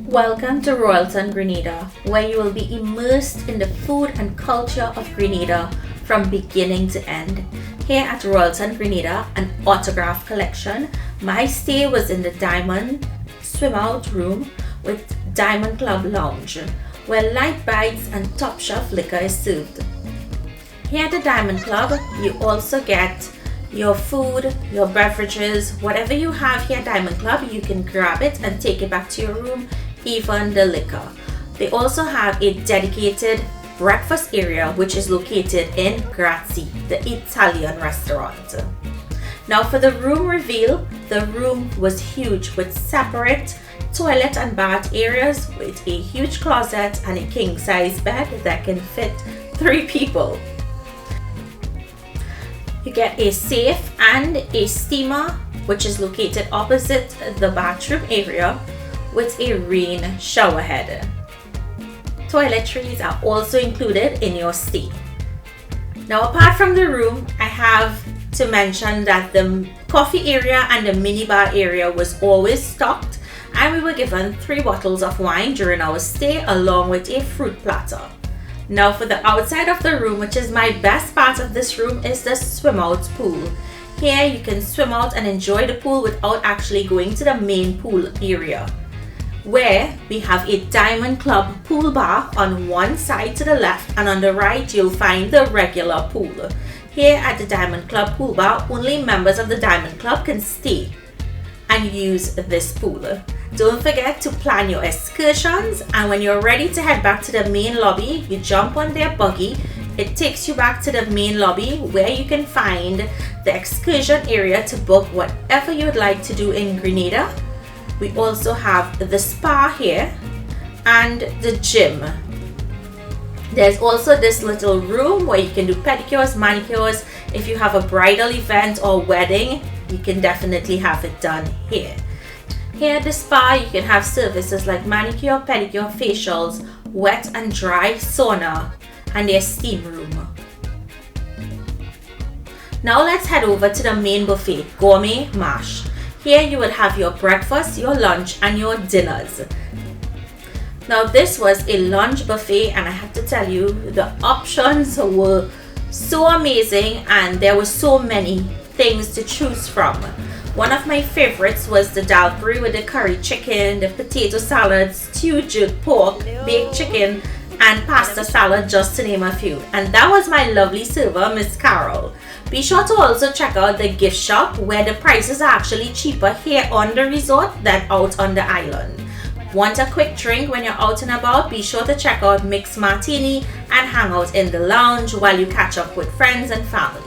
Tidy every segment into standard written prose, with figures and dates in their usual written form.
Welcome to Royalton Grenada, where you will be immersed in the food and culture of Grenada from beginning to end. Here at Royalton Grenada, an autograph collection, my stay was in the Diamond Swim-Out Room with Diamond Club Lounge, where light bites and top shelf liquor is served. Here at the Diamond Club, you also get your food, your beverages, whatever you have here at Diamond Club, you can grab it and take it back to your room, even the liquor. They also have a dedicated breakfast area which is located in Grazie, the Italian restaurant. Now for the room reveal, the room was huge with separate toilet and bath areas with a huge closet and a king size bed that can fit 3 people. You get a safe and a steamer which is located opposite the bathroom area with a rain shower head. Toiletries are also included in your stay. Now apart from the room, I have to mention that the coffee area and the minibar area was always stocked, and we were given 3 bottles of wine during our stay along with a fruit platter. Now for the outside of the room, which is my best part of this room, is the swim out pool. Here you can swim out and enjoy the pool without actually going to the main pool area, where we have a Diamond Club pool bar on one side to the left, and on the right you'll find the regular pool. Here at the Diamond Club pool bar, only members of the Diamond Club can stay and use this pool. Don't forget to plan your excursions, and when you're ready to head back to the main lobby, you jump on their buggy. It takes you back to the main lobby where you can find the excursion area to book whatever you'd like to do in Grenada. We also have the spa here and the gym. There's also this little room where you can do pedicures, manicures. If you have a bridal event or wedding, you can definitely have it done here. Here at the spa, you can have services like manicure, pedicure, facials, wet and dry sauna, and their steam room. Now let's head over to the main buffet, Gourmet Marche. Here you will have your breakfast, your lunch, and your dinners. Now this was a lunch buffet, and I have to tell you, the options were so amazing and there were so many things to choose from. One of my favorites was the Dhalpuri with the curry chicken, the potato salad, stewed jerk pork, baked chicken, and pasta salad, just to name a few. And that was my lovely server, Miss Carol. Be sure to also check out the gift shop, where the prices are actually cheaper here on the resort than out on the island. Want a quick drink when you're out and about? Be sure to check out Mixed Martini and hang out in the lounge while you catch up with friends and family.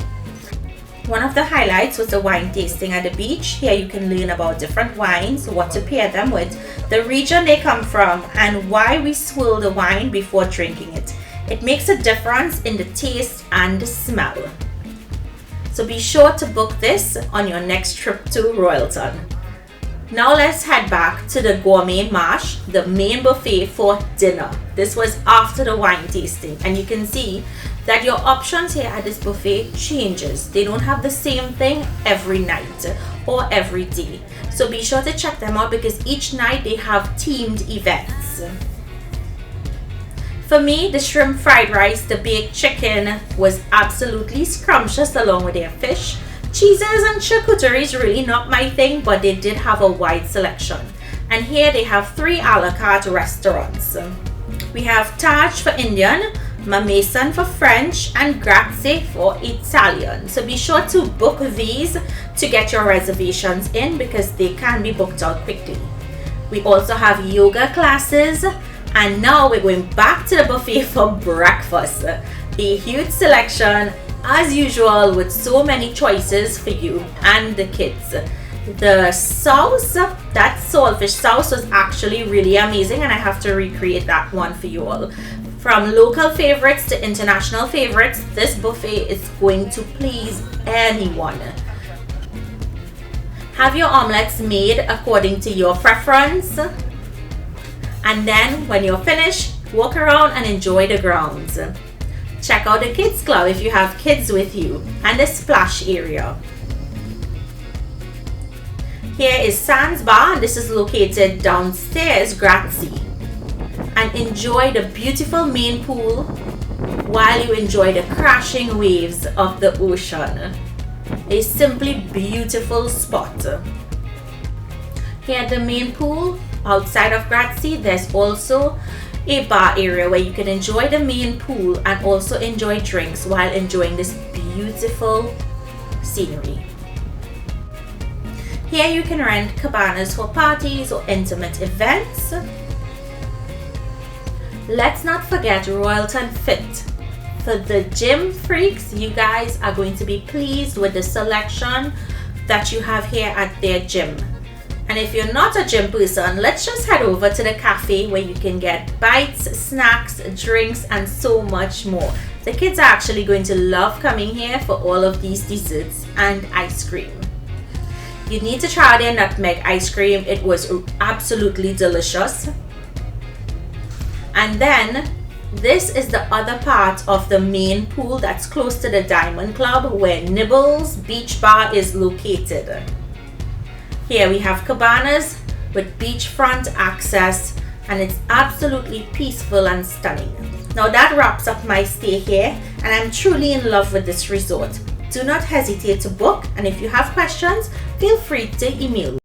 One of the highlights was the wine tasting at the beach. Here you can learn about different wines, what to pair them with, the region they come from, and why we swirl the wine before drinking it. It makes a difference in the taste and the smell. So be sure to book this on your next trip to Royalton. Now let's head back to the Gourmet Marche, the main buffet for dinner. This was after the wine tasting, and you can see that your options here at this buffet changes. They don't have the same thing every night or every day. So be sure to check them out, because each night they have themed events. For me, the shrimp fried rice, the baked chicken was absolutely scrumptious along with their fish. Cheeses and charcuterie is really not my thing, but they did have a wide selection. And here they have 3 a la carte restaurants. We have Taj for Indian, Mamesan for French, and Grazie for Italian. So be sure to book these to get your reservations in, because they can be booked out quickly. We also have yoga classes, and now we're going back to the buffet for breakfast. A huge selection as usual, with so many choices for you and the kids. The sauce, that saltfish sauce, was actually really amazing, and I have to recreate that one for you all. From local favorites to international favorites, this buffet is going to please anyone. Have your omelets made according to your preference, and then when you're finished, walk around and enjoy the grounds. Check out the kids club if you have kids with you, and the splash area. Here is Sands Bar, and this is located downstairs Grazie. And enjoy the beautiful main pool while you enjoy the crashing waves of the ocean. A simply beautiful spot. Here at the main pool, outside of Grazie, there's also a bar area where you can enjoy the main pool and also enjoy drinks while enjoying this beautiful scenery. Here you can rent cabanas for parties or intimate events. Let's not forget Royalton Fit. For the gym freaks, you guys are going to be pleased with the selection that you have here at their gym. And if you're not a gym person, let's just head over to the cafe where you can get bites, snacks, drinks, and so much more. The kids are actually going to love coming here for all of these desserts and ice cream. You need to try their nutmeg ice cream. It was absolutely delicious. And then this is the other part of the main pool that's close to the Diamond Club where Nibbles Beach Bar is located. Here we have cabanas with beachfront access, and it's absolutely peaceful and stunning. Now that wraps up my stay here, and I'm truly in love with this resort. Do not hesitate to book, and if you have questions, feel free to email me.